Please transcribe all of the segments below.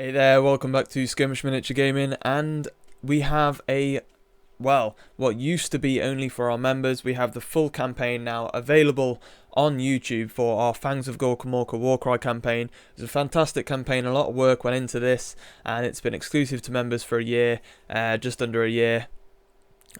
Hey there, welcome back to Skirmish Miniature Gaming, and we have what used to be only for our members. We have the full campaign now available on YouTube for our Fangs of Gorkamorka Warcry campaign. It's a fantastic campaign, a lot of work went into this, and it's been exclusive to members for a year, just under a year.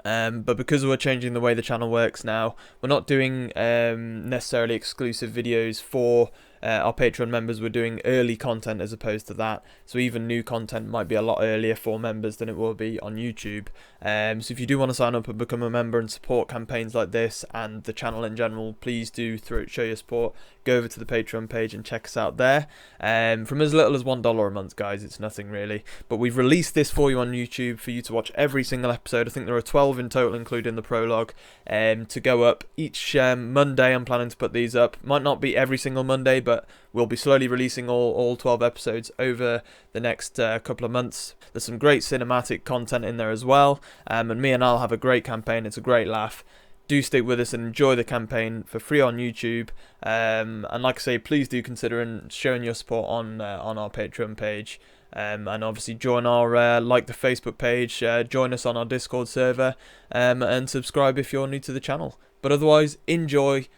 But because we're changing the way the channel works now, we're not doing necessarily exclusive videos for our Patreon members. We're doing early content as opposed to that, so even new content might be a lot earlier for members than it will be on YouTube. So if you do want to sign up and become a member and support campaigns like this and the channel in general, please do show your support. Go over to the Patreon page and check us out there. From as little as $1 a month, guys, it's nothing really. But we've released this for you on YouTube for you to watch every single episode. I think there are 12 in total, including the prologue, to go up each Monday. I'm planning to put these up. Might not be every single Monday, but we'll be slowly releasing all 12 episodes over the next couple of months. There's some great cinematic content in there as well, and me and Al have a great campaign. It's a great laugh. Do stick with us and enjoy the campaign for free on YouTube. And like I say, please do consider showing your support on our Patreon page. And obviously join our like the Facebook page, join us on our Discord server, and subscribe if you're new to the channel. But otherwise, enjoy.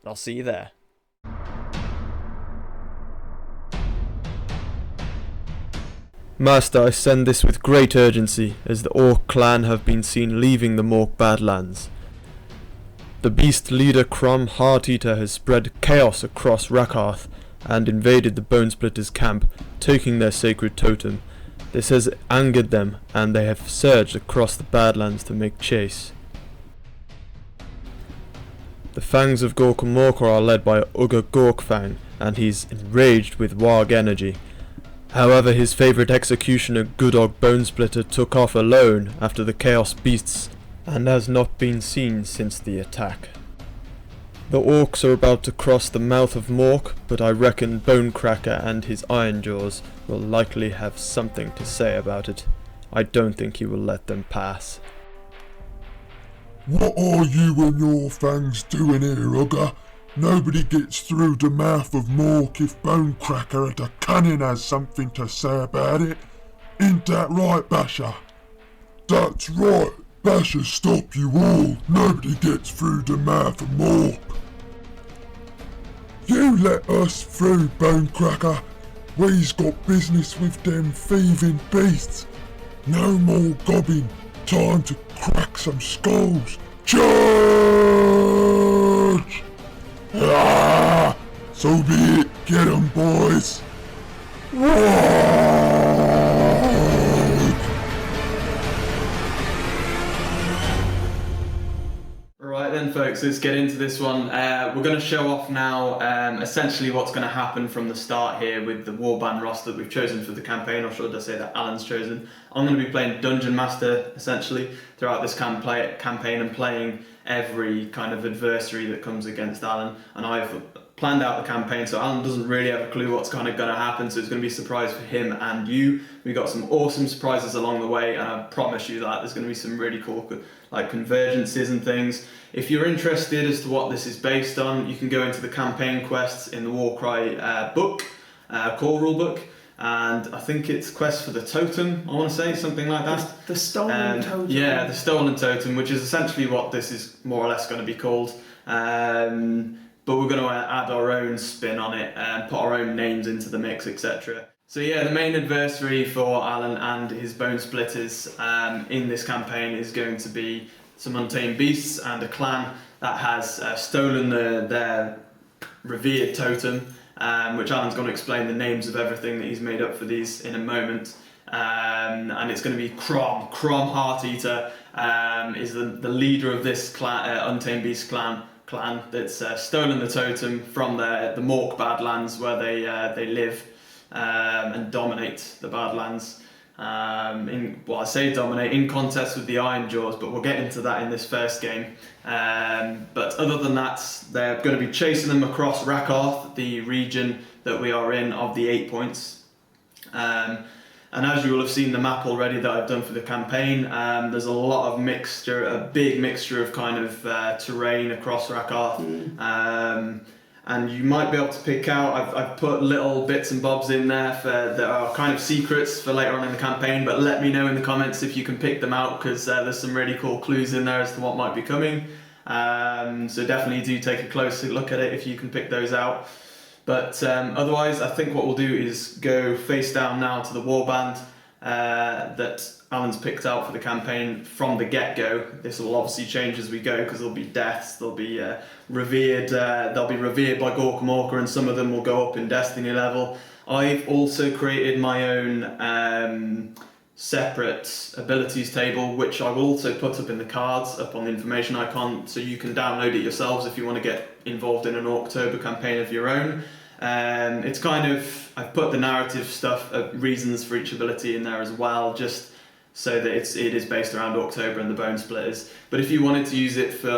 I'll see you there. Master, I send this with great urgency, as the Orc clan have been seen leaving the Mork Badlands. The beast leader Krom Heart-Eater has spread chaos across Rakarth and invaded the Bonesplitterz camp, taking their sacred totem. This has angered them, and they have surged across the Badlands to make chase. The Fangs of Gorkamorka are led by Gorkfang, and he's enraged with WAAAGGGHHHH energy. However, his favourite executioner Goodog Bonesplitterz took off alone after the Chaos Beasts and has not been seen since the attack. The Orcs are about to cross the mouth of Mork, but I reckon Bonecracker and his Iron Jaws will likely have something to say about it. I don't think he will let them pass. What are you and your Fangs doing here, Ugga? Nobody gets through the mouth of Mork if Bonecracker at the Cunning has something to say about it. Ain't that right, Basher? That's right. Basher, stop you all. Nobody gets through the mouth of Mork. You let us through, Bonecracker. We's got business with them thieving beasts. No more gobbing. Time to crack some skulls. Charge! Ah, so be it. Get 'em, boys. Right then, folks, let's get into this one. We're going to show off now essentially what's going to happen from the start here with the warband roster that we've chosen for the campaign, or should I say that Alan's chosen. I'm going to be playing Dungeon Master essentially throughout this campaign and playing every kind of adversary that comes against Alan, and I've planned out the campaign so Alan doesn't really have a clue what's kind of going to happen, so it's going to be a surprise for him and you. We've got some awesome surprises along the way, and I promise you that there's going to be some really cool like convergences and things. If you're interested as to what this is based on, you can go into the campaign quests in the Warcry book, core rule book, and I think it's quest for the totem, I want to say, something like that. The stolen totem. Yeah, the stolen totem, which is essentially what this is more or less going to be called. But we're going to add our own spin on it and put our own names into the mix, etc. So yeah, the main adversary for Alan and his Bonesplitterz in this campaign is going to be some untamed beasts and a clan that has stolen their revered totem, which Alan's going to explain the names of everything that he's made up for these in a moment. And it's going to be Krom Heart-Eater is the leader of this clan, untamed beast clan that's stolen the totem from the Mork Badlands, where they live and dominate the Badlands. I say dominate in contest with the Iron Jaws, but we'll get into that in this first game. But other than that, they're going to be chasing them across Rakarth, the region that we are in of the 8 points. And as you will have seen the map already that I've done for the campaign, there's a lot of mixture, a big mixture of kind of terrain across Rakarth. and you might be able to pick out, I've put little bits and bobs in there that are kind of secrets for later on in the campaign, but let me know in the comments if you can pick them out, because there's some really cool clues in there as to what might be coming. So definitely do take a closer look at it if you can pick those out. But otherwise, I think what we'll do is go face down now to the warband that Alan's picked out for the campaign from the get-go. This will obviously change as we go, because there'll be deaths, they'll be revered by Gorkamorka, and some of them will go up in Destiny level. I've also created my own separate abilities table, which I will also put up in the cards, up on the information icon, so you can download it yourselves if you want to get involved in an Orktober campaign of your own. It's kind of, I've put the narrative stuff, reasons for each ability in there as well, just so that it is based around Orktober and the Bonesplitterz. But if you wanted to use it for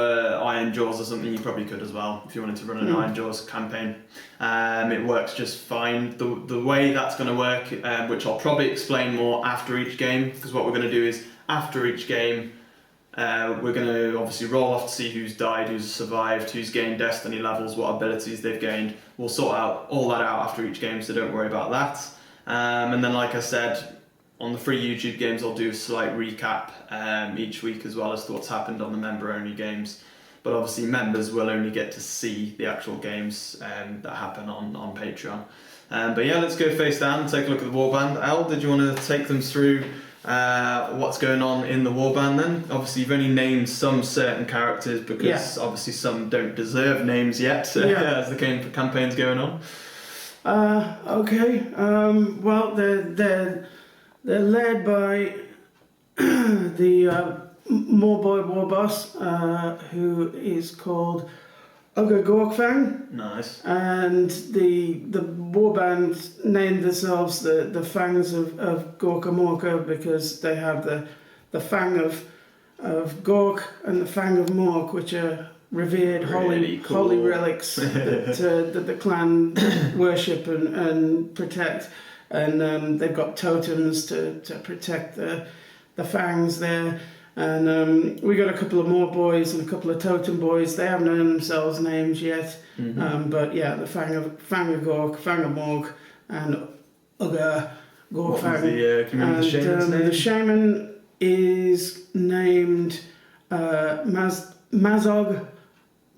Iron Jaws or something, you probably could as well, if you wanted to run an Iron Jaws campaign. It works just fine. The way that's going to work, which I'll probably explain more after each game, because what we're going to do is, after each game, we're going to obviously roll off to see who's died, who's survived, who's gained Destiny levels, what abilities they've gained. We'll sort all that out after each game, so don't worry about that. And then, like I said, on the free YouTube games, I'll do a slight recap each week as well as to what's happened on the member-only games. But obviously, members will only get to see the actual games that happen on Patreon. But yeah, let's go face down and take a look at the warband. Al, did you want to take them through what's going on in the warband then? Obviously, you've only named some certain characters, because obviously some don't deserve names yet as the campaign's going on. Okay. Well, they're led by the Morboy war boss, who is called Gorkamorka. Nice. And the warband named themselves the Fangs of Gorkamorka, because they have the Fang of Gork and the Fang of Mork, which are revered Really holy cool. relics that the clan worship and protect. And they've got totems to protect the Fangs there. And we got a couple of more boys and a couple of totem boys. They haven't earned themselves names yet. But yeah, the Fang of Gork, Fang of Mork, and Gork Fang. Can you remember the shaman's name? The shaman is named Mazog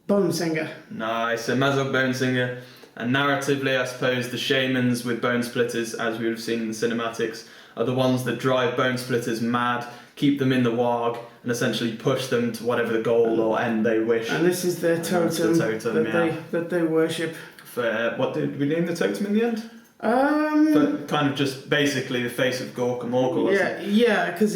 Bonesinger. Nice, so Mazog Bonesinger. And narratively, I suppose the shamans with Bonesplitterz, as we would have seen in the cinematics, are the ones that drive Bonesplitterz mad, keep them in the WAAAGG, and essentially push them to whatever the goal or end they wish. And this is their totem, that they worship. What did we name the totem in the end? Kind of just basically the face of Gorkamorka. Yeah, because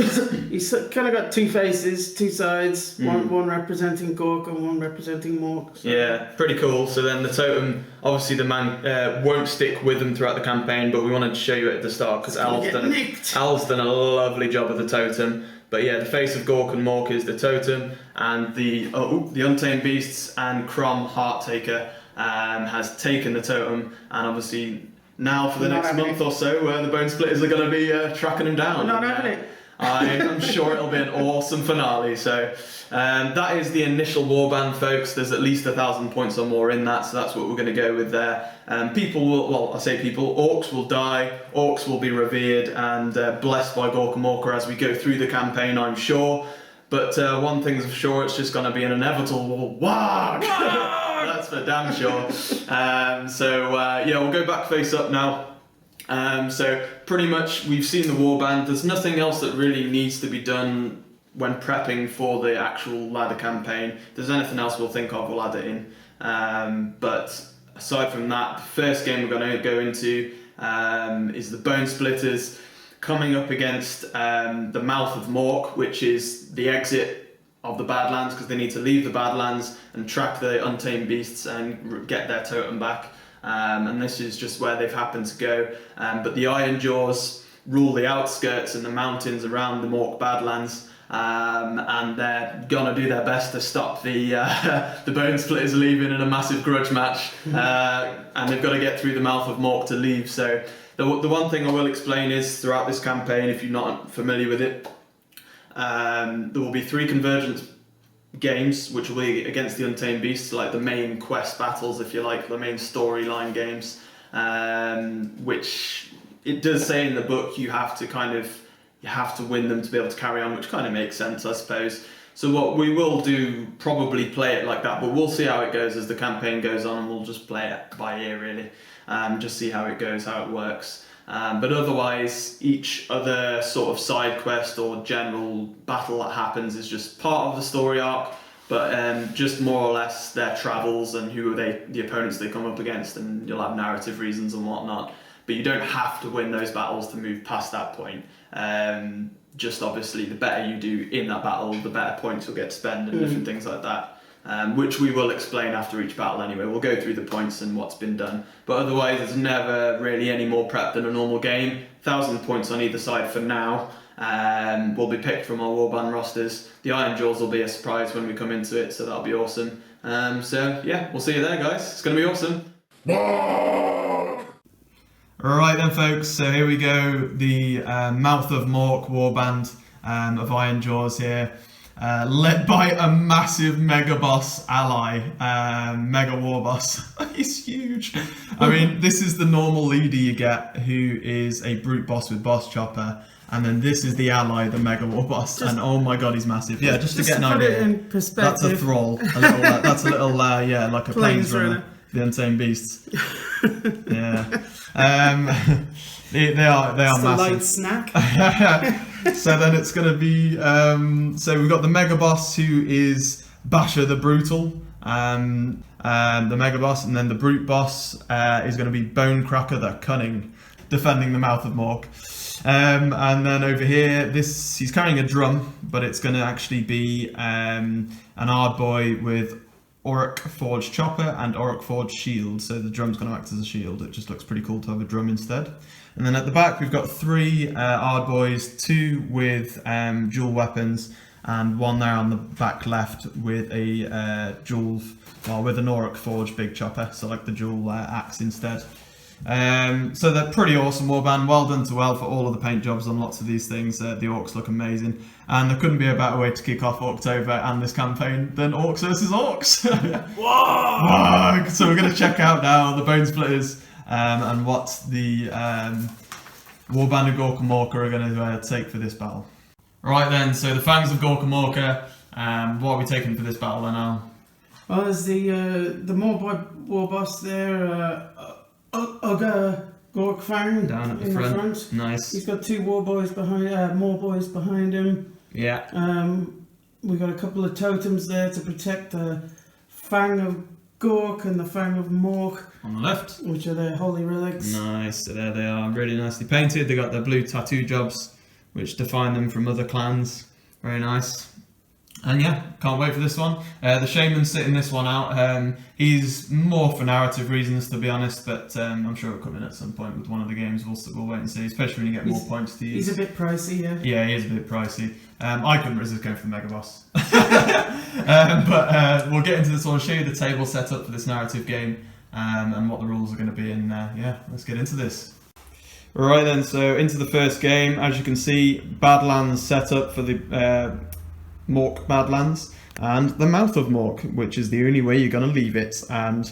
he's kind of got two faces, two sides, one representing Gork and one representing Mork. So. Yeah, pretty cool. So then the totem, obviously the man won't stick with them throughout the campaign, but we wanted to show you it at the start because Al's done a lovely job of the totem. But yeah, the face of Gork and Mork is the totem, and the Untamed Beasts and Krom Hearttaker has taken the totem, and obviously now for the next month or so, the Bonesplitterz are going to be tracking them down. We're not having it. I'm sure it'll be an awesome finale. So that is the initial warband, folks. There's at least 1,000 points or more in that, so that's what we're going to go with there. People will, well, I say people, orcs will die, orcs will be revered and blessed by Gorkamorka as we go through the campaign, I'm sure. But one thing's for sure, it's just going to be an inevitable WAAAGG! That's for damn sure. Yeah, we'll go back face up now. So pretty much we've seen the warband. There's nothing else that really needs to be done when prepping for the actual ladder campaign. If there's anything else we'll think of, we'll add it in. But aside from that, the first game we're going to go into is the Bonesplitterz coming up against the Mouth of Mork, which is the exit of the Badlands, because they need to leave the Badlands and track the Untamed Beasts and get their totem back. And this is just where they've happened to go. But the Iron Jaws rule the outskirts and the mountains around the Mork Badlands, and they're gonna do their best to stop the Bonesplitterz leaving in a massive grudge match. And they've got to get through the Mouth of Mork to leave. So the one thing I will explain is throughout this campaign, if you're not familiar with it, there will be 3 convergence games, which will be against the Untamed Beasts, like the main quest battles, if you like, the main storyline games, which it does say in the book you have to win them to be able to carry on, which kind of makes sense, I suppose. So what we will do, probably play it like that, but we'll see how it goes as the campaign goes on, and we'll just play it by ear, really. Just see how it goes, how it works. But otherwise, each other sort of side quest or general battle that happens is just part of the story arc, but just more or less their travels and who are the opponents they come up against, and you'll have narrative reasons and whatnot. But you don't have to win those battles to move past that point. Just obviously, the better you do in that battle, the better points you'll get to spend and different things like that. Which we will explain after each battle anyway. We'll go through the points and what's been done. But otherwise, there's never really any more prep than a normal game. 1,000 points on either side for now. Will be picked from our warband rosters. The Iron Jaws will be a surprise when we come into it, so that'll be awesome. So yeah, we'll see you there, guys. It's going to be awesome. Right then, folks, so here we go, the Mouth of Mork warband of Iron Jaws here, led by a massive mega boss ally, mega war boss. He's huge. I mean, this is the normal leader you get, who is a brute boss with boss chopper, and then this is the ally, the mega war boss, and oh my god, he's massive. Yeah, just to get an idea, in perspective. that's a thrall, that's a little, yeah, like a plains runner. The Untamed Beasts. Yeah. They are it's massive. A light snack. So then it's going to be, so we've got the Mega Boss, who is Basher the Brutal, the Mega Boss, and then the Brute Boss is going to be Bonecracker the Cunning, defending the Mouth of Mork. And then over here, he's carrying a drum, but it's going to actually be an Ard Boy with Orc Forged Chopper and Orc Forged Shield, so the drum's going to act as a shield. It just looks pretty cool to have a drum instead. And then at the back we've got 3 Ard Boys, 2 with dual weapons, and 1 there on the back left with a with an Orc Forged Big Chopper, so like the dual axe instead. So they're pretty awesome warband. Well done to Well for all of the paint jobs on lots of these things. The orcs look amazing, and there couldn't be a better way to kick off Orktober and this campaign than orcs versus orcs. Whoa! So we're going to check out now the Bonesplitterz and what the warband of Gorkamorka are going to take for this battle. Right then, so the Fangs of Gorkamorka. What are we taking for this battle then, Al? Well, there's the war boss there. Gorkamorka down at the front. Nice. He's got 2 more boys behind him. Yeah. We got a couple of totems there to protect the Fang of Gork and the Fang of Mork on the left, which are their holy relics. Nice. So there they are, really nicely painted. They got their blue tattoo jobs, which define them from other clans. Very nice. And yeah, can't wait for this one. The Shaman's sitting this one out. He's more for narrative reasons, to be honest, but I'm sure it'll come in at some point with one of the games. We'll wait and see, especially when you get more points to use. He's a bit pricey, yeah. Yeah, he is a bit pricey. I couldn't resist going for the Mega Boss. But we'll get into this one. I'll show you the table set up for this narrative game and what the rules are going to be. And yeah, let's get into this. Right then, so into the first game. As you can see, Badlands set up for the Mork Badlands and the Mouth of Mork, which is the only way you're going to leave it. And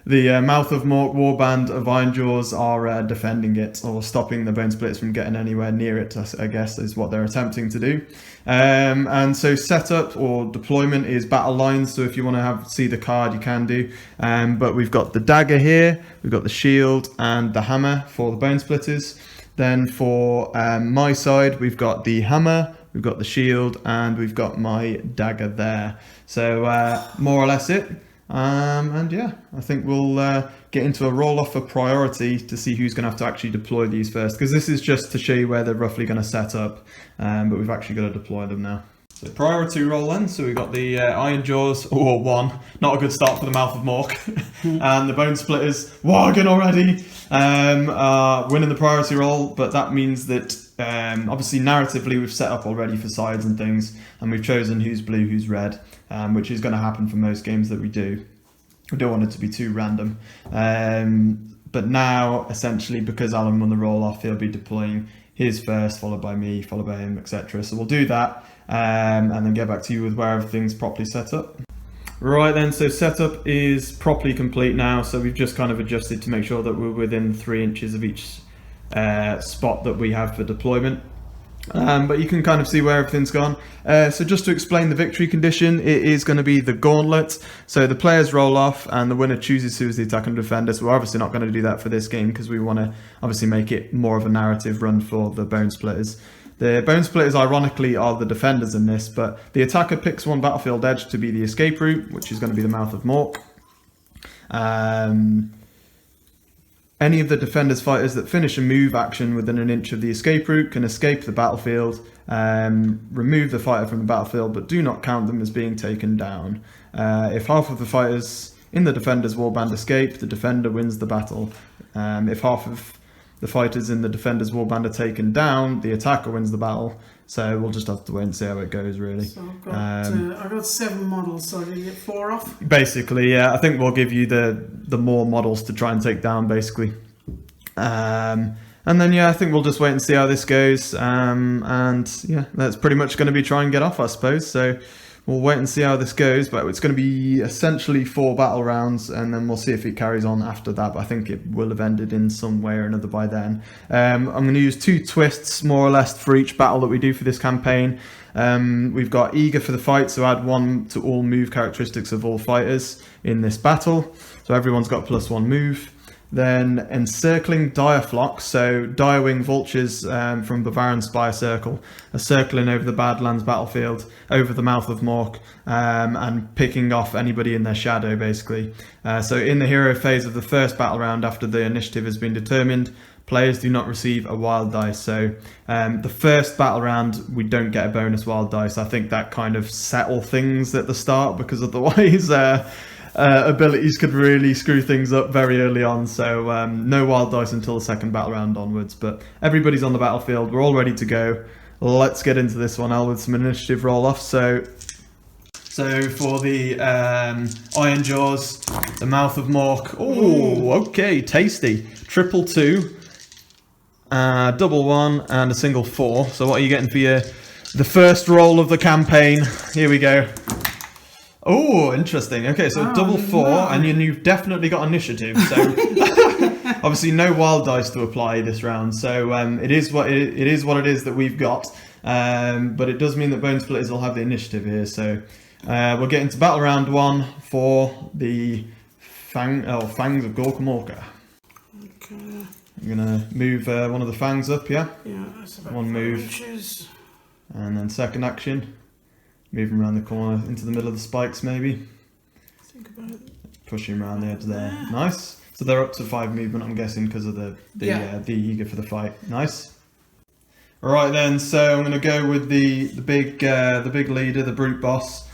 the Mouth of Mork warband of Iron Jaws are defending it, or stopping the Bonesplitterz from getting anywhere near it, I guess is what they're attempting to do. And so setup or deployment is battle lines, so if you want to see the card you can do. But we've got the dagger here, we've got the shield and the hammer for the Bonesplitterz. Then for my side, we've got the hammer, we've got the shield, and we've got my dagger there. So more or less it. And yeah, I think we'll get into a roll-off for priority to see who's going to have to actually deploy these first, because this is just to show you where they're roughly going to set up, but we've actually got to deploy them now. So priority roll then, so we've got the Iron Jaws, or 1, not a good start for the Mouth of Mork, and the Bonesplitterz, WAAAGGGHHHH already, winning the priority roll, but that means that obviously narratively we've set up already for sides and things, and we've chosen who's blue, who's red, which is going to happen for most games that we do. We don't want it to be too random. But now, essentially, because Alan won the roll-off, he'll be deploying his first, followed by me, followed by him, etc. So we'll do that, and then get back to you with where everything's properly set up. Right then, so setup is properly complete now, so we've just kind of adjusted to make sure that we're within 3 inches of each spot that we have for deployment. But you can kind of see where everything's gone. So just to explain the victory condition, it is going to be the gauntlet. So the players roll off and the winner chooses who is the attacker and defender. So we're obviously not going to do that for this game because we want to obviously make it more of a narrative run for the Bonesplitterz. The Bonesplitterz, ironically, are the defenders in this, but the attacker picks one battlefield edge to be the escape route, which is going to be the mouth of Mork. Any of the defender's fighters that finish a move action within an inch of the escape route can escape the battlefield, remove the fighter from the battlefield, but do not count them as being taken down. If half of the fighters in the defender's warband escape, the defender wins the battle. If half of the fighters in the defender's warband are taken down, the attacker wins the battle. So we'll just have to wait and see how it goes, really. So I've got 7 models, so I can get 4 off? Basically, yeah. I think we'll give you the more models to try and take down, basically. And then, yeah, I think we'll just wait and see how this goes. And, yeah, that's pretty much going to be try and get off, I suppose. So we'll wait and see how this goes, but it's going to be essentially 4 battle rounds, and then we'll see if it carries on after that, but I think it will have ended in some way or another by then. I'm going to use 2 twists, more or less, for each battle that we do for this campaign. We've got Eager for the Fight, so add 1 to all move characteristics of all fighters in this battle, so everyone's got +1 move. Then Encircling Direflock, so Direwing vultures from Bavarian Spire Circle are circling over the Badlands battlefield, over the mouth of Mork, and picking off anybody in their shadow, basically. So in the hero phase of the first battle round, after the initiative has been determined, players do not receive a wild dice. So the first battle round, we don't get a bonus wild dice. I think that kind of settle things at the start, because otherwise abilities could really screw things up very early on. So no wild dice until the second battle round onwards. But everybody's on the battlefield. We're all ready to go. Let's get into this one, Al, with some initiative roll-off. So for the Iron Jaws, the Mouth of Mork. Oh, okay, tasty. 222, double 1, and a single 4. So what are you getting for the first roll of the campaign? Here we go. Oh, interesting. Okay, so double 4, and you've definitely got initiative. So obviously no wild dice to apply this round. So it is what it is that we've got. But it does mean that Bonesplitterz will have the initiative here. So we'll get into battle round 1 for the Fangs of Gorkamorka. Okay. I'm gonna move one of the Fangs up. Yeah. Yeah, that's about 1 move. 5 inches. And then second action. Moving around the corner into the middle of the spikes, maybe. Think about it. Pushing around the edge there. Nice. So they're up to 5 movement, I'm guessing, because of the Eager for the Fight. Nice. Alright then, so I'm going to go with the big leader, the brute boss.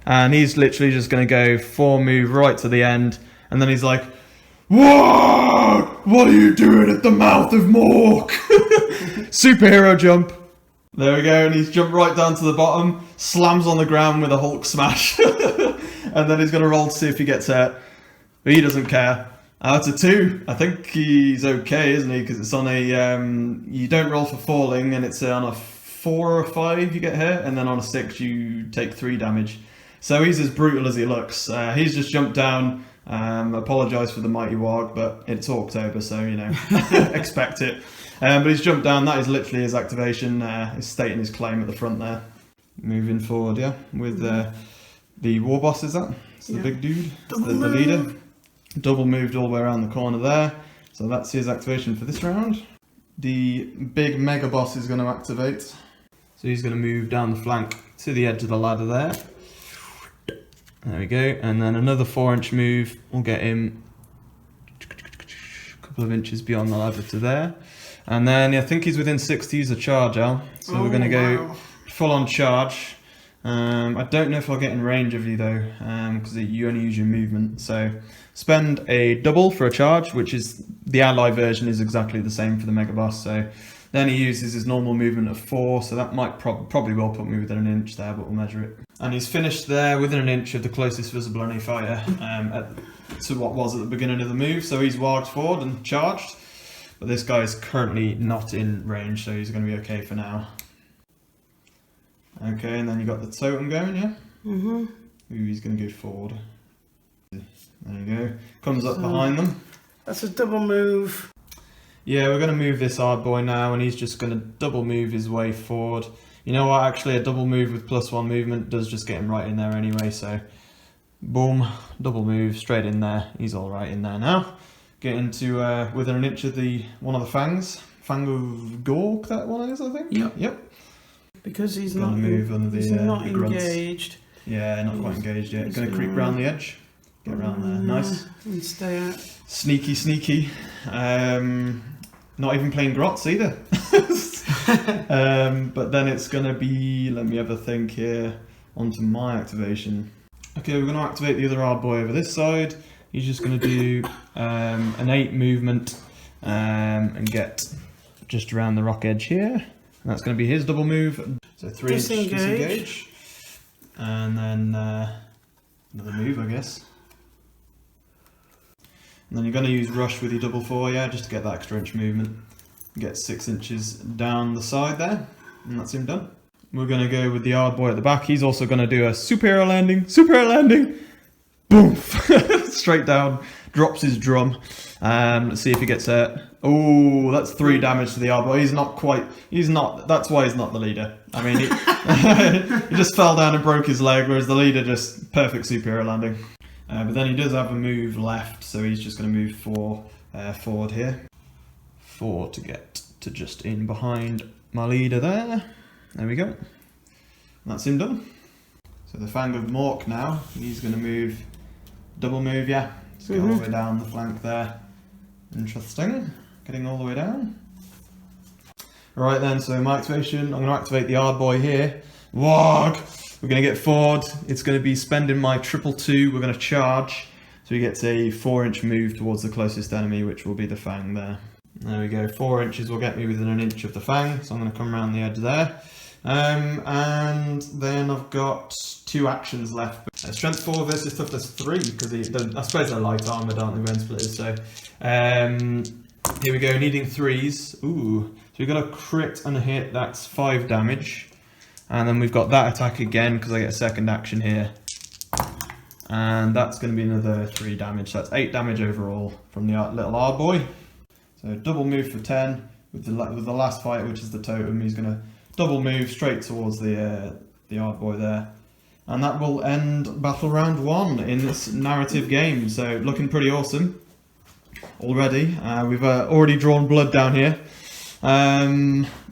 And he's literally just going to go 4 move right to the end. And then he's like, "What? What are you doing at the mouth of Mork?" Superhero jump. There we go, and he's jumped right down to the bottom, slams on the ground with a Hulk smash, and then he's going to roll to see if he gets hurt. But he doesn't care. It's a 2. I think he's okay, isn't he? Because it's on a, you don't roll for falling, and it's on a 4 or a 5 you get hit, and then on a 6 you take 3 damage. So he's as brutal as he looks. He's just jumped down. Apologise for the mighty warg, but it's Orktober, so, you know, expect it. But he's jumped down. That is literally his activation. He's stating his claim at the front there. Moving forward, yeah, with the war boss, is that? It's the big dude, the leader. Double moved all the way around the corner there. So that's his activation for this round. The big mega boss is going to activate. So he's going to move down the flank to the edge of the ladder there. There we go. And then another 4-inch move will get him a couple of inches beyond the ladder to there. And then I think he's within 6 to use a charge, Al. So we're going to go full on charge. I don't know if I'll get in range of you though, because you only use your movement. So spend a double for a charge, which is the ally version is exactly the same for the mega boss. So then he uses his normal movement of 4, so that might probably will put me within an inch there, but we'll measure it. And he's finished there within an inch of the closest visible enemy fighter to what was at the beginning of the move. So he's warged forward and charged. But this guy is currently not in range, so he's going to be okay for now. Okay, and then you got the totem going, yeah? Mm-hmm. Ooh, he's going to go forward. There you go. Comes up behind them. That's a double move. Yeah, we're going to move this hard boy now, and he's just going to double move his way forward. You know what, actually a double move with +1 movement does just get him right in there anyway, so boom, double move straight in there. He's all right in there now. Get into within an inch of one of the fangs. Fang of Gork, that one is, I think? Yep. Because he's Gonna not, move under he's not the grunts. Engaged. Yeah, not quite engaged yet. Gonna creep round the edge. Get around there, nice. And stay out. Sneaky, sneaky. Not even playing grots either. But then it's going to be, let me have a think here, onto my activation. Okay, we're going to activate the other hard boy over this side. He's just going to do an 8 movement and get just around the rock edge here. And that's going to be his double move. So 3 inch disengage. And then another move, I guess. And then you're going to use rush with your double 4, yeah, just to get that extra inch movement. Get 6 inches down the side there, and that's him done. We're going to go with the hard boy at the back. He's also going to do a superhero landing, boom, straight down, drops his drum. Let's see if he gets hurt. Oh, that's 3 damage to the hard boy. That's why he's not the leader. I mean, he just fell down and broke his leg, whereas the leader just perfect superhero landing. But then he does have a move left, so he's just going to move forward here. 4 to get to just in behind my leader there. There we go. That's him done. So the Fang of Mork now, he's going to move, double move, yeah. Just get all the way down the flank there. Interesting. Getting all the way down. Right then, so my activation, I'm going to activate the hard boy here. WAAAGG! We're going to get forward. It's going to be spending my 222. We're going to charge. So he gets a 4 inch move towards the closest enemy, which will be the Fang there. There we go, 4 inches will get me within an inch of the Fang, so I'm going to come around the edge there. And then I've got 2 actions left. Strength 4 versus toughness 3, because I suppose they're light armoured, aren't they, Bonesplitterz? So here we go, needing 3s. Ooh, so we've got a crit and a hit, that's 5 damage. And then we've got that attack again, because I get a second action here. And that's going to be another 3 damage, so that's 8 damage overall from the little hard boy. So double move for 10 with the last fight, which is the totem. He's going to double move straight towards the hard boy there. And that will end battle round 1 in this narrative game. So looking pretty awesome already. We've already drawn blood down here.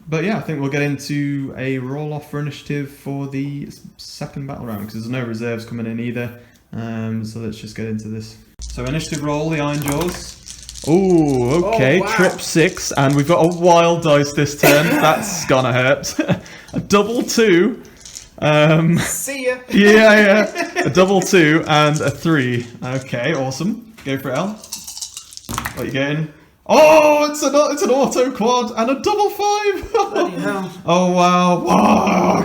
But yeah, I think we'll get into a roll-off for initiative for the second battle round, because there's no reserves coming in either. So let's just get into this. So initiative roll, the Iron Jaws. Oh, okay, wow. Trip 6, and we've got a wild dice this turn. That's gonna hurt. A double 2. See ya. Yeah. A double 2 and a 3. Okay, awesome. Go for it, L. What are you getting? Oh, it's an auto quad and a double 5. Bloody hell. Oh wow.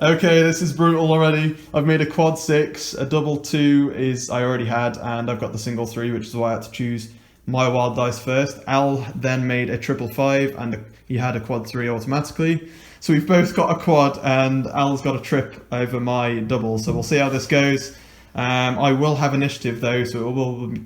Okay, this is brutal already. I've made a quad 6, a double 2 is I already had, and I've got the single 3, which is why I had to choose my wild dice first. Al then made a triple 5, and he had a quad 3 automatically. So we've both got a quad, and Al's got a trip over my double, so we'll see how this goes. I will have initiative though, so it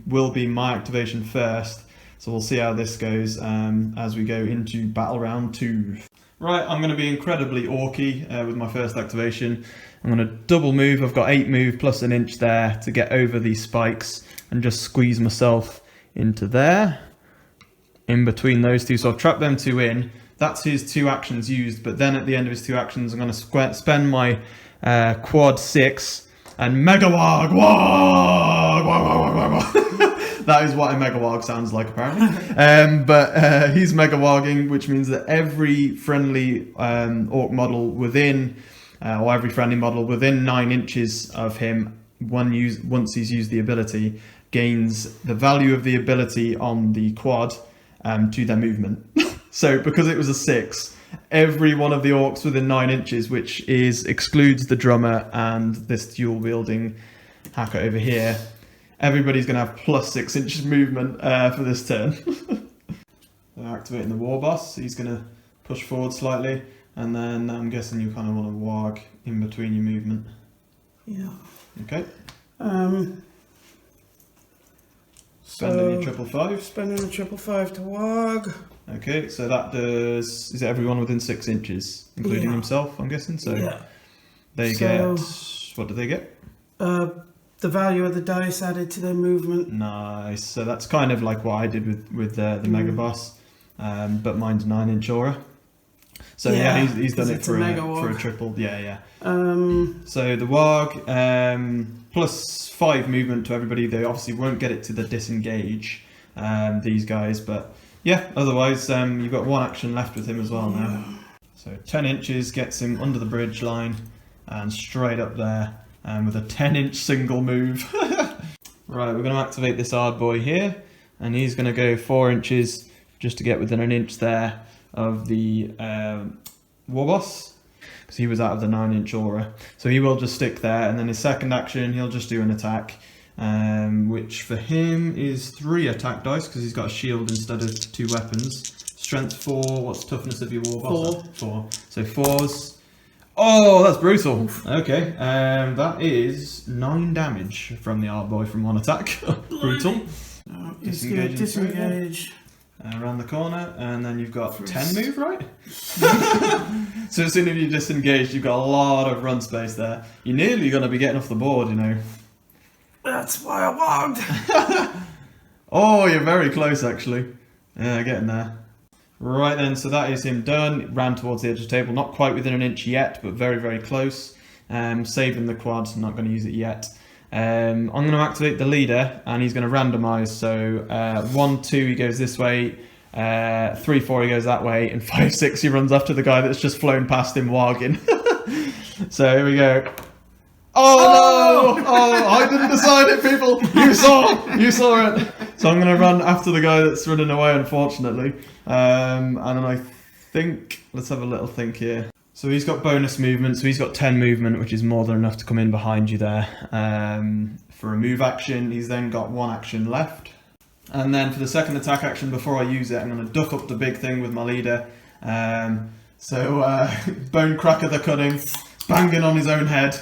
will be my activation first. So we'll see how this goes as we go into battle round 2. Right, I'm going to be incredibly orky with my first activation. I'm going to double move. I've got 8 move plus an inch there to get over these spikes and just squeeze myself into there, in between those 2. So I've trapped them 2 in. That's his 2 actions used, but then at the end of his 2 actions, I'm going to spend my quad 6 and Mega WAAAGG. That is what a Mega WAAAGG sounds like, apparently. But he's Mega WAAAGGing, which means that every friendly orc model within, or every friendly model within 9 inches of him, once he's used the ability, gains the value of the ability on the quad to their movement. So because it was a 6, every one of the orcs within 9 inches, which excludes the drummer and this dual wielding hacker over here, everybody's going to have plus 6 inches movement for this turn. activating the war boss. He's going to push forward slightly, and then I'm guessing you kind of want to warg in between your movement. Yeah. Okay. So Spending your 555. spending a 555 to warg. Okay, so that does. Is it everyone within 6 inches, including Yeah. himself? I'm guessing. So Yeah. they So- get. What do they get? The value of the dice added to their movement. Nice. So that's kind of like what I did with the mega boss, but mine's 9-inch aura. So yeah, he's done it it's for a mega for a warg. triple. Yeah. Um, So the warg plus 5 movement to everybody. They obviously won't get it to the disengage. These guys, but yeah. Otherwise, you've got 1 action left with him as well now. So 10 inches gets him under the bridge line and straight up there. With a 10-inch single move. Right, we're going to activate this hard boy here, and he's going to go 4 inches just to get within an inch there of the war boss, because he was out of the 9-inch aura. So he will just stick there, and then his second action, he'll just do an attack, which for him is 3 attack dice, because he's got a shield instead of 2 weapons. Strength 4, what's toughness of your war boss? 4. So 4s. Oh, that's brutal. Okay, that is 9 damage from the hard boy from 1 attack. Brutal. disengage. Around the corner, and then you've got 10 move, right? So as soon as you disengage, you've got a lot of run space there. You're nearly going to be getting off the board, you know. That's why I warged. Oh, you're very close, actually. Yeah, getting there. Right then, so that is him done. Ran towards the edge of the table, not quite within an inch yet, but very, very close. Saving the quad, not going to use it yet. I'm going to activate the leader, and he's going to randomise. So 1, 2, he goes this way. 3, 4, he goes that way, and 5, 6, he runs after the guy that's just flown past him, warging. So here we go. Oh no! Oh, I didn't decide it, people. You saw it. So I'm going to run after the guy that's running away, unfortunately. And then I think, let's have a little think here. So he's got bonus movement, so he's got 10 movement, which is more than enough to come in behind you there. For a move action, he's then got 1 action left. And then for the second attack action, before I use it, I'm going to duff up the big thing with my leader. Bone Cracker the Cunning, banging on his own head,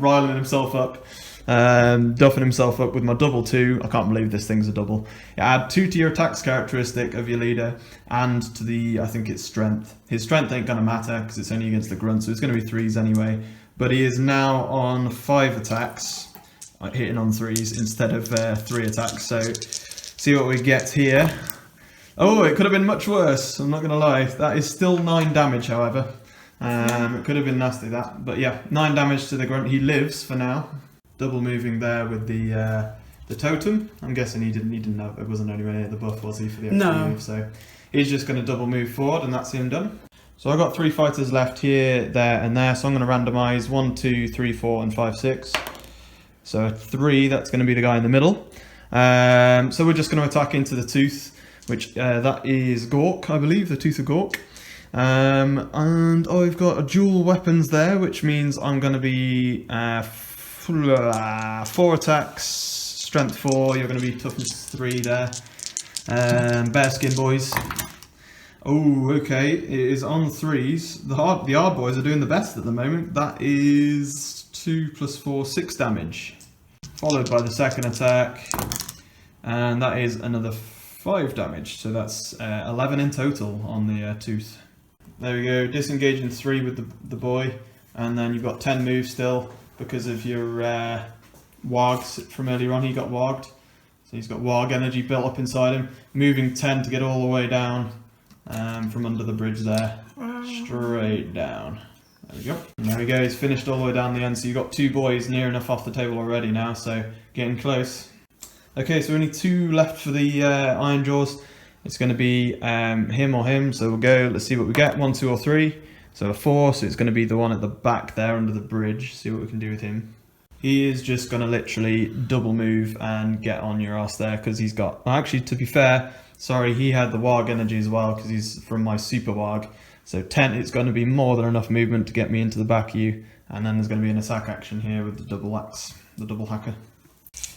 riling himself up. Duffing himself up with my double 2. I can't believe this thing's a double. Add 2 to your attacks characteristic of your leader, and to the, I think it's strength. His strength ain't going to matter because it's only against the grunt, so it's going to be 3s anyway. But he is now on 5 attacks, hitting on 3s instead of 3 attacks. So see what we get here. Oh, it could have been much worse, I'm not going to lie. That is still 9 damage, however. It could have been nasty, that. But yeah, 9 damage to the grunt. He lives for now. Double moving there with the totem. I'm guessing he didn't have, it wasn't anywhere near the buff, was he, for the extra move? So he's just going to double move forward, and that's him done. So I've got 3 fighters left here, there, and there. So I'm going to randomise 1, 2, 3, 4, and 5, 6. So 3, that's going to be the guy in the middle. So we're just going to attack into the tooth, which that is Gork, I believe, the tooth of Gork. And I've got a dual weapons there, which means I'm going to be 4 attacks, strength 4, you're going to be toughness 3 there. Bearskin boys. Oh, okay, it is on 3s. The hard boys are doing the best at the moment. That is 2 plus 4, 6 damage. Followed by the second attack, and that is another 5 damage. So that's 11 in total on the tooth. There we go, disengaging 3 with the boy, and then you've got 10 moves still. Because of your wargs from earlier on, he got warged. So he's got warg energy built up inside him. Moving 10 to get all the way down from under the bridge there. Straight down. There we go. And there we go, he's finished all the way down the end. So you've got 2 boys near enough off the table already now, so getting close. Okay, so only 2 left for the Iron Jaws. It's going to be him or him, so we'll go, let's see what we get, 1, 2 or 3. So a 4, so it's going to be the one at the back there under the bridge. See what we can do with him. He is just going to literally double move and get on your ass there, because he's got... Actually, to be fair, sorry, he had the warg energy as well, because he's from my super warg. So 10, it's going to be more than enough movement to get me into the back of you. And then there's going to be an attack action here with the double axe, the double hacker.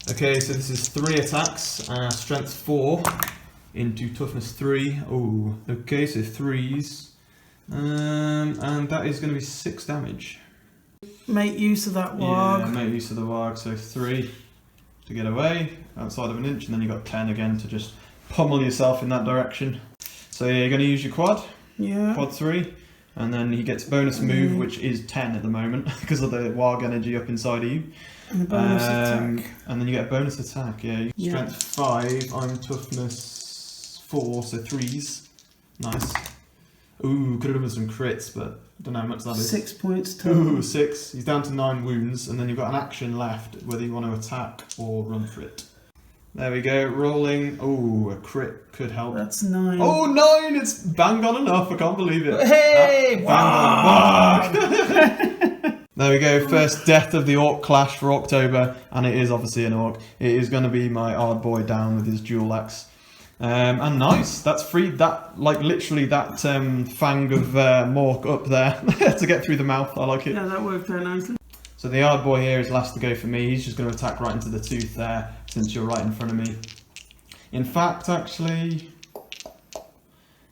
Okay, so this is 3 attacks, strength 4. into toughness 3. Oh, okay, so 3s. And that is going to be 6 damage. Make use of that warg. Yeah, make use of the warg, so 3 to get away, outside of an inch, and then you got 10 again to just pummel yourself in that direction. So yeah, you're going to use your quad. Yeah. Quad 3. And then he gets bonus move, which is 10 at the moment, because of the warg energy up inside of you. And a bonus attack. And then you get a bonus attack, yeah. Strength 5, I'm toughness 4, so 3s. Nice. Ooh, could have done some crits, but don't know how much that is. 6 points total. Ooh, 6. He's down to 9 wounds, and then you've got an action left, whether you want to attack or run for it. There we go, rolling. Ooh, a crit could help. That's 9. Oh, 9! It's bang on enough, I can't believe it. Hey! Bang on. There we go, first death of the Orc Clash for Orktober, and it is obviously an Orc. It is going to be my hard boy down with his dual axe. And nice, that's free, that, like literally that fang of Mork up there to get through the mouth, I like it. Yeah, that worked out nicely. So the hard boy here is last to go for me, he's just going to attack right into the tooth there, since you're right in front of me. In fact, actually,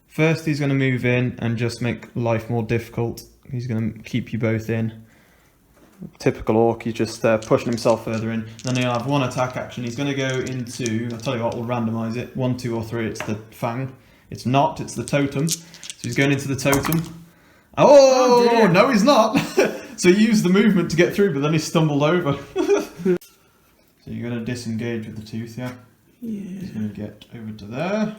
first he's going to move in and just make life more difficult. He's going to keep you both in. Typical Orc, he's just pushing himself further in. Then he'll have one attack action. He's going to go into, I'll tell you what, we'll randomise it. 1, 2 or 3, it's the Fang. It's not, it's the totem. So he's going into the totem. Oh no he's not! So he used the movement to get through, but then he stumbled over. So you're going to disengage with the tooth, yeah? Yeah. He's going to get over to there.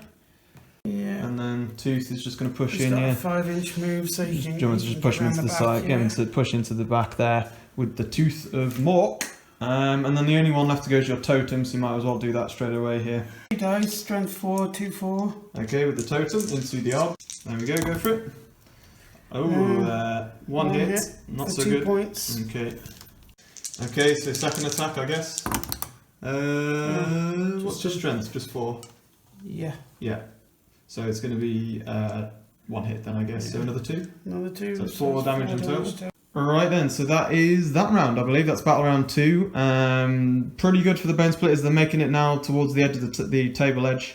Yeah. And then tooth is just going to push It's in got here. a 5-inch move, so you can. Do you want to just push him into the side? Get him to push into the back there with the tooth of Mork. And then the only one left to go is your totem, so you might as well do that straight away here. 3 dice, strength 4, 2, 4. Okay, with the totem into the arm. There we go for it. Oh, one hit, not so 2 good. points. Okay. Okay, so second attack, I guess. What's your strength? Just 4? Yeah. Yeah. So it's going to be 1 hit then, I guess. Yeah. So another 2? Another 2. So it's 4 damage in total. damage. Alright then, so that is that round, I believe. That's battle round 2. Pretty good for the Bonesplitterz. They're making it now towards the edge of the table edge,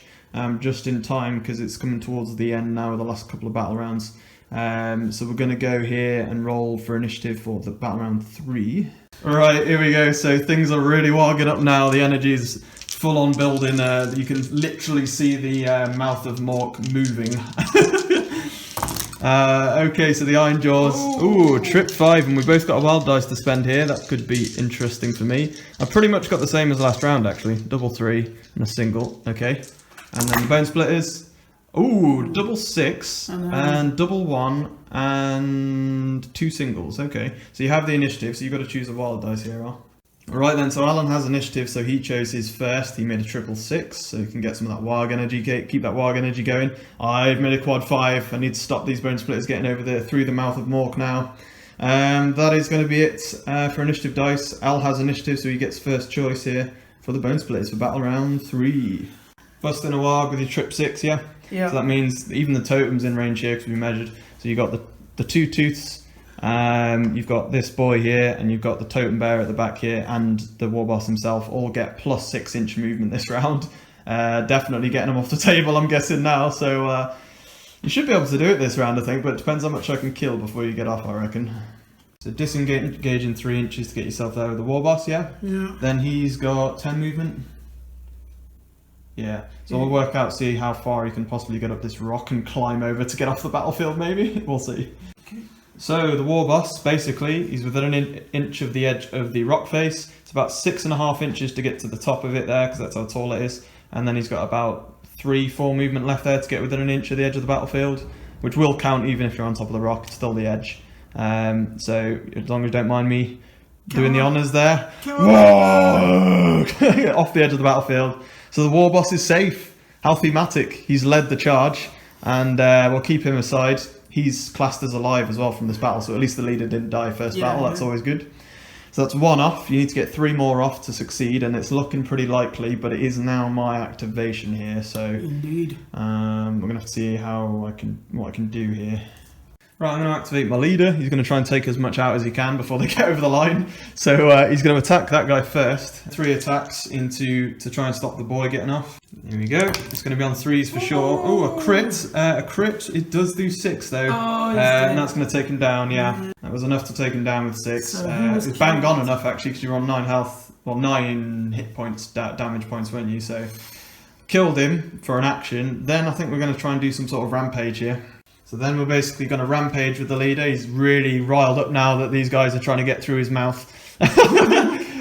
just in time, because it's coming towards the end now of the last couple of battle rounds. So we're going to go here and roll for initiative for the battle round 3. Alright, here we go. So things are really warging up now. The energy's full on building. You can literally see the mouth of Mork moving. Okay, so the Iron Jaws. Ooh, trip 5, and we both got a wild dice to spend here. That could be interesting for me. I've pretty much got the same as last round, actually. Double 3 and a single. Okay. And then the Bonesplitterz. Ooh, double 6 and double 1 and 2 singles. Okay, so you have the initiative, so you've got to choose a wild dice here, Al. Alright then, so Alan has initiative, so he chose his first. He made a triple 6, so you can get some of that warg energy, keep that warg energy going. I've made a quad 5. I need to stop these Bonesplitterz getting over there through the mouth of Mork now. That is going to be it for initiative dice. Al has initiative, so he gets first choice here for the Bonesplitterz for battle round 3. Busting a warg with your trip 6, yeah? Yeah. So that means even the totem's in range here because we measured. So you've got the 2 tooths. You've got this boy here, and you've got the totem bear at the back here, and the war boss himself all get plus 6-inch movement this round. Definitely getting them off the table, I'm guessing now. So you should be able to do it this round, I think, but it depends how much I can kill before you get off, I reckon. So disengage in 3 inches to get yourself there with the war boss, yeah? Yeah. Then he's got 10 movement. Yeah, so we'll work out, see how far he can possibly get up this rock and climb over to get off the battlefield, maybe? We'll see. Okay. So the war boss, basically, he's within an inch of the edge of the rock face. It's about 6.5 inches to get to the top of it there, because that's how tall it is. And then he's got about 3-4 movement left there to get within an inch of the edge of the battlefield, which will count even if you're on top of the rock. It's still the edge. So as long as you don't mind me doing the honours there. Whoa! Off the edge of the battlefield. So the war boss is safe. How thematic. He's led the charge, and we'll keep him aside. He's classed as alive as well from this battle, so at least the leader didn't die first battle. That's always good. So that's 1 off. You need to get 3 more off to succeed, and it's looking pretty likely, but it is now my activation here, so Indeed. we're gonna have to see what I can do here. Right, I'm going to activate my leader. He's going to try and take as much out as he can before they get over the line. So he's going to attack that guy first. 3 attacks to try and stop the boy getting off. Here we go. It's going to be on 3s for sure. Oh, a crit. A crit. It does do 6 though. And that's going to take him down, yeah. That was enough to take him down with 6. So it was bang on enough actually, because you were on 9 health. Well, 9 hit points, damage points, weren't you? So killed him for an action. Then I think we're going to try and do some sort of rampage here. So then we're basically going to rampage with the leader. He's really riled up now that these guys are trying to get through his mouth.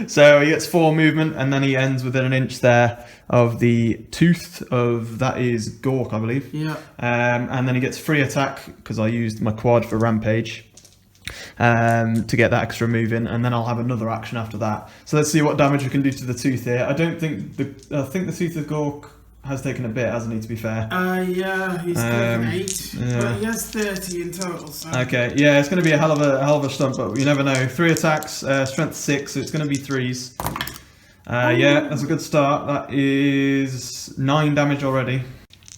So he gets 4 movement, and then he ends within an inch there of the tooth of, that is Gork, I believe. Yeah. And then he gets free attack, because I used my quad for rampage, to get that extra move in, and then I'll have another action after that. So let's see what damage we can do to the tooth here. I think the tooth of Gork has taken a bit, hasn't he, to be fair? Yeah, he's taken 8, yeah. but he has 30 in total. So. Okay, yeah, it's going to be a hell of a stunt, but you never know. 3 attacks, strength 6, so it's going to be 3s. Yeah, that's a good start. That is 9 damage already.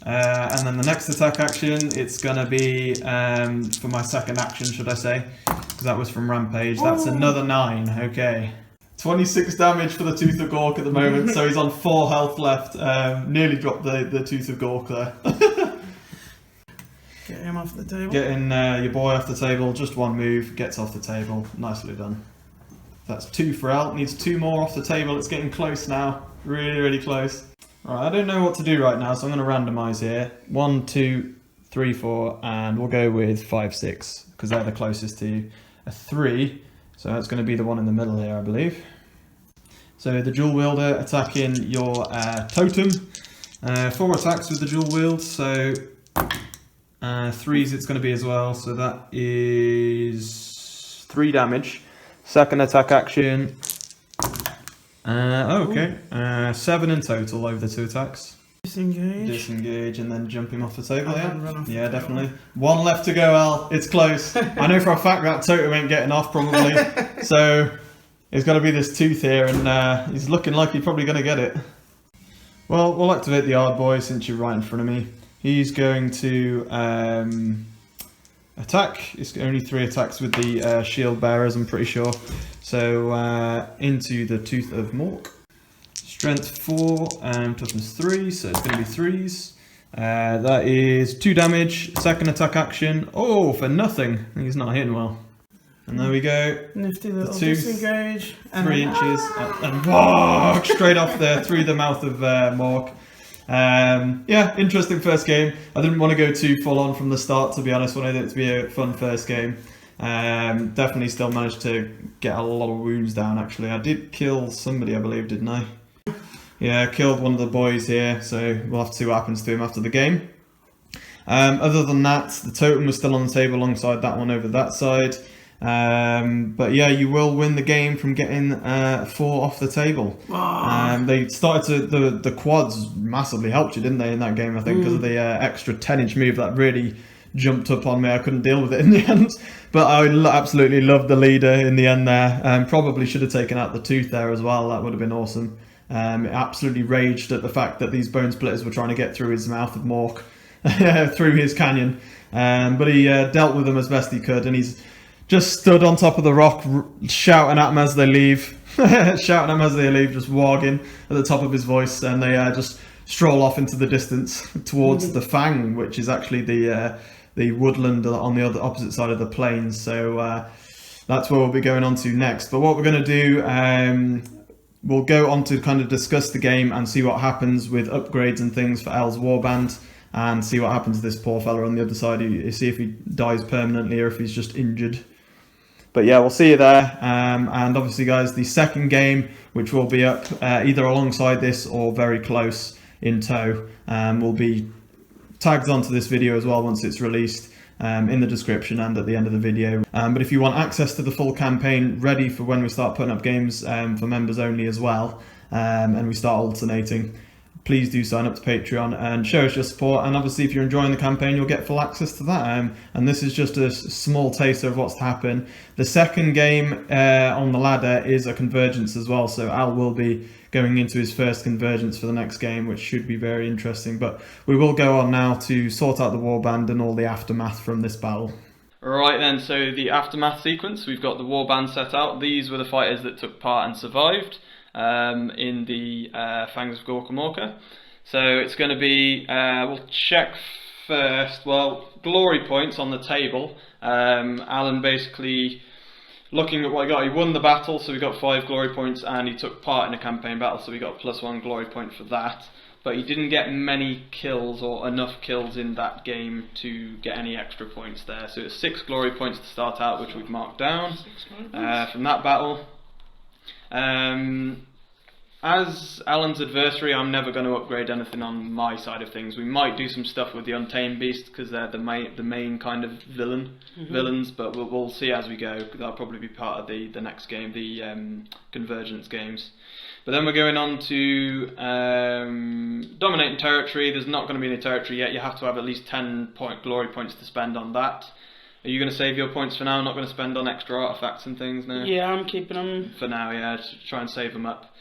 And then the next attack action, it's going to be for my second action, should I say, because that was from Rampage. That's another 9, okay. 26 damage for the Tooth of Gork at the moment, so he's on 4 health left. Nearly dropped the Tooth of Gork there. Get him off the table. Getting your boy off the table, just 1 move, gets off the table. Nicely done. That's 2 for Al. Needs 2 more off the table. It's getting close now. Really, really close. Alright, I don't know what to do right now, so I'm going to randomise here. 1, 2, 3, 4, and we'll go with 5, 6, because they're the closest to a 3. So that's going to be the one in the middle here, I believe. So the dual wielder attacking your totem. 4 attacks with the dual wield, so 3s it's going to be as well. So that is 3 damage. Second attack action. Okay, 7 in total over the 2 attacks. Disengage and then jump him off the table, yeah, definitely. 1 left to go, Al. It's close. I know for a fact that totem ain't getting off probably. So it's got to be this tooth here, and he's looking like he's probably going to get it. Well, we'll activate the hard boy since you're right in front of me. He's going to attack. It's only 3 attacks with the shield bearers, I'm pretty sure. So into the tooth of Mork. Strength 4 and toughness 3, so it's going to be 3s. That is 2 damage. Second attack action. Oh, for nothing. He's not hitting well. And there we go. Nifty little tooth, disengage. 3 inches. And whoa, straight off there through the mouth of Mork. Yeah, interesting first game. I didn't want to go too full on from the start, to be honest. Wanted it to be a fun first game. Definitely still managed to get a lot of wounds down, actually. I did kill somebody, I believe, didn't I? Yeah, killed one of the boys here, so we'll have to see what happens to him after the game. Other than that, the totem was still on the table alongside that one over that side. But yeah, you will win the game from getting 4 off the table. They started to, the quads massively helped you, didn't they, in that game, I think, because of the extra 10-inch move that really jumped up on me. I couldn't deal with it in the end. But I absolutely loved the leader in the end there. Probably should have taken out the tooth there as well. That would have been awesome. Absolutely raged at the fact that these Bonesplitterz were trying to get through his mouth of Mork, through his canyon. But he dealt with them as best he could, and he's just stood on top of the rock, shouting at them as they leave. Shouting at them as they leave, just wagging at the top of his voice, and they just stroll off into the distance towards the Fang, which is actually the woodland on the opposite side of the plains. So that's where we'll be going on to next. But what we're going to do, we'll go on to kind of discuss the game and see what happens with upgrades and things for L's warband, and see what happens to this poor fella on the other side. See if he dies permanently or if he's just injured. But yeah, we'll see you there. And obviously, guys, the second game, which will be up either alongside this or very close in tow, will be tagged onto this video as well once it's released. In the description and at the end of the video. But if you want access to the full campaign ready for when we start putting up games for members only as well, and we start alternating, please do sign up to Patreon and show us your support. And obviously, if you're enjoying the campaign, you'll get full access to that. And this is just a small taster of what's to happen. The second game on the ladder is a convergence as well, so Al will be going into his first convergence for the next game, which should be very interesting. But we will go on now to sort out the warband and all the aftermath from this battle. Right then, so the aftermath sequence, we've got the warband set out. These were the fighters that took part and survived in the Fangs of Gorkamorka. So it's going to be, we'll check first, well, glory points on the table. Alan basically, looking at what he got, he won the battle, so we got 5 glory points, and he took part in a campaign battle, so we got a +1 glory point for that. But he didn't get many kills or enough kills in that game to get any extra points there. So it's 6 glory points to start out, which we've marked down from that battle. As Alan's adversary, I'm never going to upgrade anything on my side of things. We might do some stuff with the Untamed Beast because they're the main kind of villains, but we'll see as we go. That'll probably be part of the next game, the Convergence games. But then we're going on to Dominating Territory. There's not going to be any territory yet. You have to have at least 10 glory points to spend on that. Are you going to save your points for now? Not going to spend on extra artifacts and things now? Yeah, I'm keeping them. For now, yeah, to try and save them up.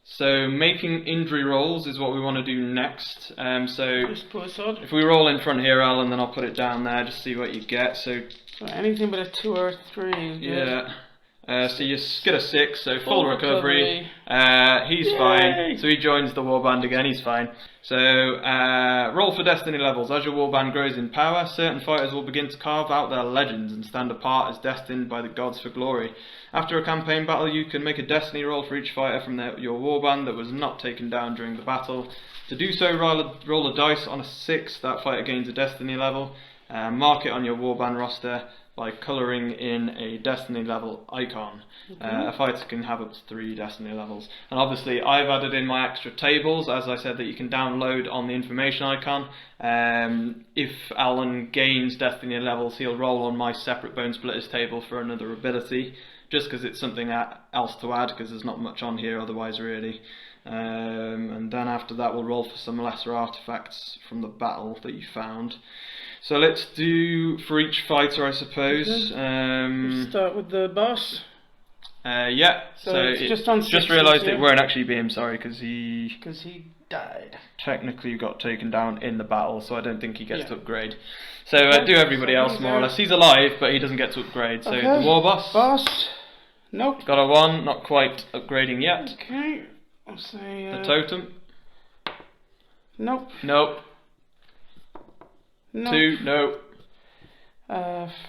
So making injury rolls is what we want to do next. So if we roll in front here, Alan, then I'll put it down there, just see what you get. So anything but a 2 or a 3. Yeah. So you get a 6, so full recovery. He's fine. So he joins the warband again, he's fine. So roll for destiny levels. As your warband grows in power, certain fighters will begin to carve out their legends and stand apart as destined by the gods for glory. After a campaign battle, you can make a destiny roll for each fighter from your warband that was not taken down during the battle. To do so, roll a dice. On a 6, that fighter gains a destiny level. Mark it on your warband roster by colouring in a destiny level icon. A fighter can have up to 3 destiny levels. And obviously I've added in my extra tables, as I said, that you can download on the information icon. If Alan gains destiny levels, he'll roll on my separate Bonesplitterz table for another ability, just because it's something else to add, because there's not much on here otherwise really. And then after that we'll roll for some lesser artifacts from the battle that you found. So let's do for each fighter, I suppose. Start with the boss. Yeah. So it's just realised it weren't actually be him. Sorry, because he died. Technically got taken down in the battle, so I don't think he gets to upgrade. So do everybody else more or less. He's alive, but he doesn't get to upgrade. So the war boss. Boss. Nope. Got a 1, not quite upgrading yet. Okay. I'll say. The totem. Nope. Nope. Nope. 2, no.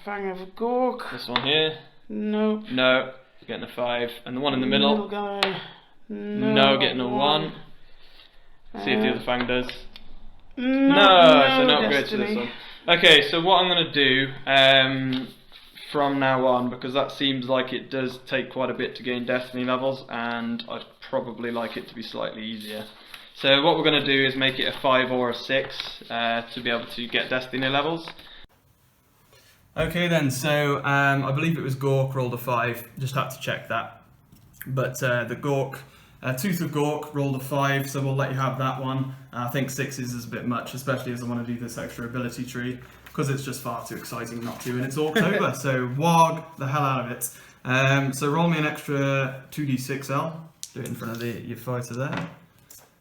Fang of Gork. This one here. Nope. No. Getting a 5. And the one in the middle. Middle guy. No, getting a 1. See if the other Fang does. No, so no upgrade to this one. Okay, so what I'm going to do from now on, because that seems like it does take quite a bit to gain destiny levels, and I'd probably like it to be slightly easier. So what we're going to do is make it a 5 or a 6 to be able to get destiny levels. Okay then, so I believe it was Gork rolled a 5, just had to check that. But the Gork, Tooth of Gork rolled a 5, so we'll let you have that one. I think 6s is a bit much, especially as I want to do this extra ability tree, because it's just far too exciting not to, and it's Orktober, so WAAAGG the hell out of it. So roll me an extra 2d6L, do it in front of your fighter there.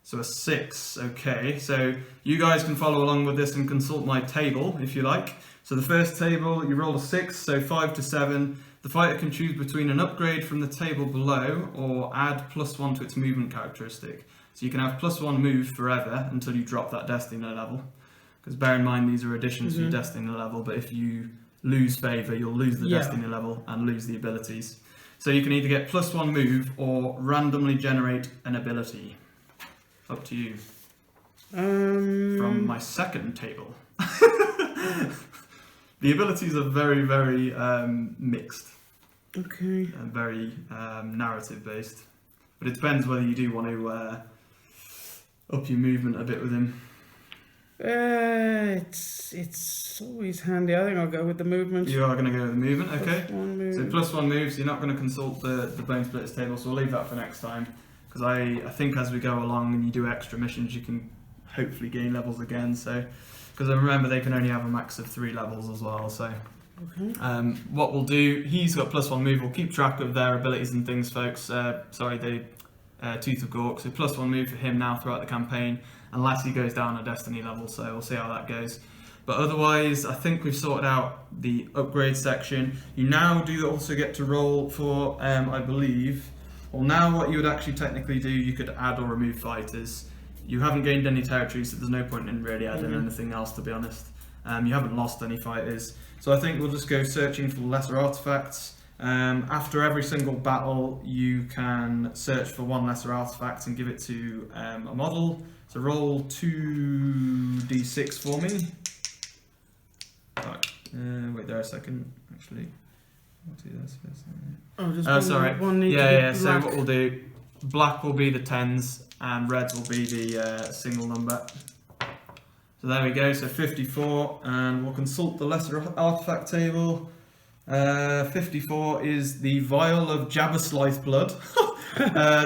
So a 6, okay, so you guys can follow along with this and consult my table if you like. So the first table, you roll a 6, so 5 to 7. The fighter can choose between an upgrade from the table below or add +1 to its movement characteristic. So you can have +1 move forever until you drop that destiny level. Because bear in mind these are additions to your destiny level, but if you lose favour, you'll lose the destiny level and lose the abilities. So you can either get +1 move or randomly generate an ability. Up to you. From my second table. The abilities are very, very mixed. Okay. And very narrative based. But it depends whether you do want to up your movement a bit with him. It's always handy. I think I'll go with the movement. You are going to go with the movement, okay. +1 So +1 moves, you're not going to consult the Bonesplitterz table, so we'll leave that for next time. Because I think as we go along and you do extra missions, you can hopefully gain levels again. So, because I remember they can only have a max of 3 levels as well. So, what we'll do, he's got +1 move. We'll keep track of their abilities and things, folks. Sorry, the Tooth of Gork. So +1 move for him now throughout the campaign, unless he goes down a destiny level. So we'll see how that goes. But otherwise, I think we've sorted out the upgrade section. You now do also get to roll for, I believe, well, now what you would actually technically do, you could add or remove fighters. You haven't gained any territory, so there's no point in really adding anything else, to be honest. You haven't lost any fighters. So I think we'll just go searching for lesser artifacts. After every single battle, you can search for one lesser artifact and give it to a model. So roll 2d6 for me. Right. Wait there a second, actually. I'll do this first. Sorry. So what we'll do, black will be the 10s and red will be the single number. So there we go, so 54, and we'll consult the lesser artifact table. 54 is the vial of Jabberslythe blood.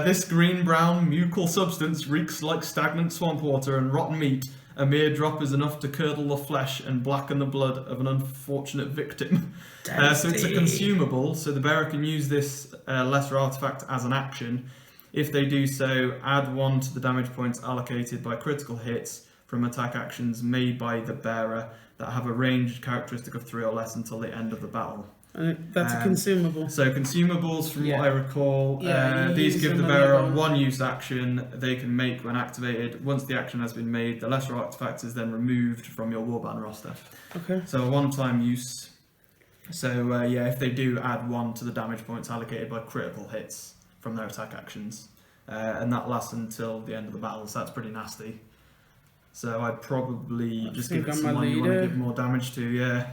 This green-brown mucal substance reeks like stagnant swamp water and rotten meat. A mere drop is enough to curdle the flesh and blacken the blood of an unfortunate victim. So it's a consumable, so the bearer can use this lesser artifact as an action. If they do so, add 1 to the damage points allocated by critical hits from attack actions made by the bearer that have a ranged characteristic of 3 or less until the end of the battle. That's a consumable. So consumables, from what I recall, these give the bearer a 1-use action they can make when activated. Once the action has been made, the lesser artifact is then removed from your warband roster. Okay. So a one-time use. So if they do add 1 to the damage points allocated by critical hits from their attack actions, and that lasts until the end of the battle, so that's pretty nasty. So I'd probably just give it to someone you want to give more damage to,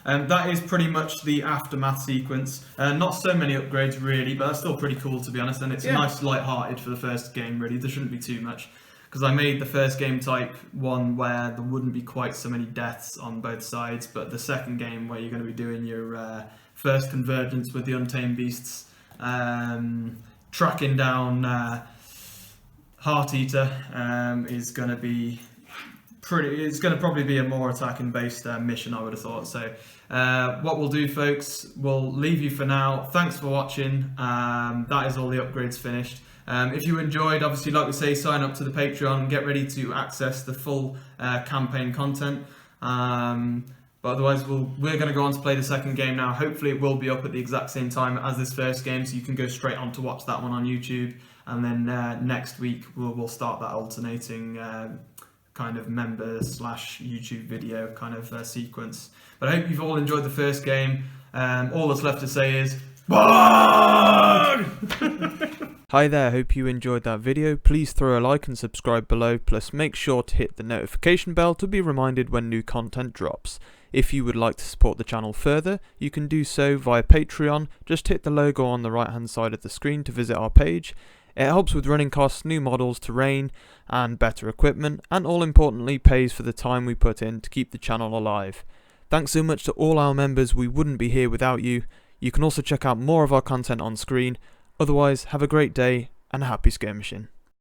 that is pretty much the aftermath sequence. Not so many upgrades really, but that's still pretty cool, to be honest, and it's nice light-hearted for the first game really. There shouldn't be too much, because I made the first game type one where there wouldn't be quite so many deaths on both sides, but the second game where you're going to be doing your first convergence with the Untamed Beasts, tracking down Heart Eater is going to be it's going to probably be a more attacking based mission, I would have thought. So what we'll do, folks, we'll leave you for now. Thanks for watching. That is all the upgrades finished. If you enjoyed, obviously, like we say, sign up to the Patreon and get ready to access the full campaign content. But otherwise, we're going to go on to play the second game now. Hopefully it will be up at the exact same time as this first game, so you can go straight on to watch that one on YouTube. And then next week we'll start that alternating kind of member/YouTube video kind of sequence. But I hope you've all enjoyed the first game. All that's left to say is WAAAGGGHHHH! Hi there, hope you enjoyed that video. Please throw a like and subscribe below, plus make sure to hit the notification bell to be reminded when new content drops. If you would like to support the channel further, you can do so via Patreon. Just hit the logo on the right hand side of the screen to visit our page. It helps with running costs, new models, terrain and better equipment, and all importantly pays for the time we put in to keep the channel alive. Thanks so much to all our members, we wouldn't be here without you. You can also check out more of our content on screen. Otherwise, have a great day and happy skirmishing.